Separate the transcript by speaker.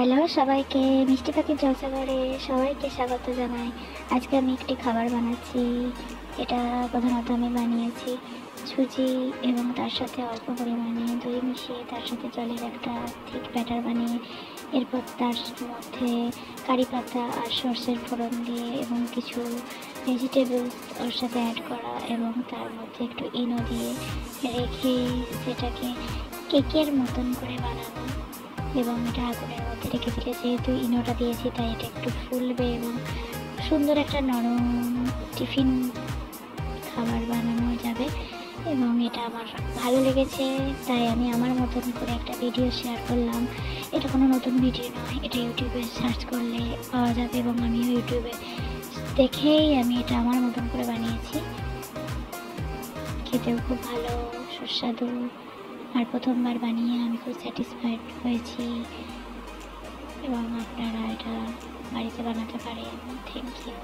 Speaker 1: Hello সবাইকে, মিষ্টি পাখির জলসাঘরে সবাইকে স্বাগত জানাই। আজকে আমি একটি খাবার বানাচ্ছি। এটা প্রধানত আমি বানিয়েছি সুজি এবং তার সাথে অল্প পরিমাণে দই মিশিয়ে তার সাথে জলের একটা ঠিক ব্যাটার বানিয়ে এরপর তার মধ্যে কারি পাতা আর সর্ষের ফোড়ন দিয়ে এবং কিছু ভেজিটেবলস ওর সাথে অ্যাড করা এবং তার মধ্যে একটু ইনো দিয়ে রেখে সেটাকে কেকের মতন করে বানানো এবং এটা আগুনের মধ্যে রেখে দিলে যেহেতু ইনোটা দিয়েছি তাই এটা একটু ফুলবে এবং সুন্দর একটা নরম টিফিন খাবার বানানো যাবে এবং এটা আমার ভালো লেগেছে তাই আমি আমার মতন করে একটা ভিডিও শেয়ার করলাম। এটা কোনো নতুন ভিডিও নয়, এটা ইউটিউবে সার্চ করলে পাওয়া যাবে এবং আমিও ইউটিউবে দেখেই আমি এটা আমার মতন করে বানিয়েছি। খেতেও খুব ভালো সুস্বাদু আর প্রথমবার বানিয়ে আমি খুব স্যাটিসফাইড হয়েছি এবং আপনারা এটা বাড়িতে বানাতে পারেন। Thank you.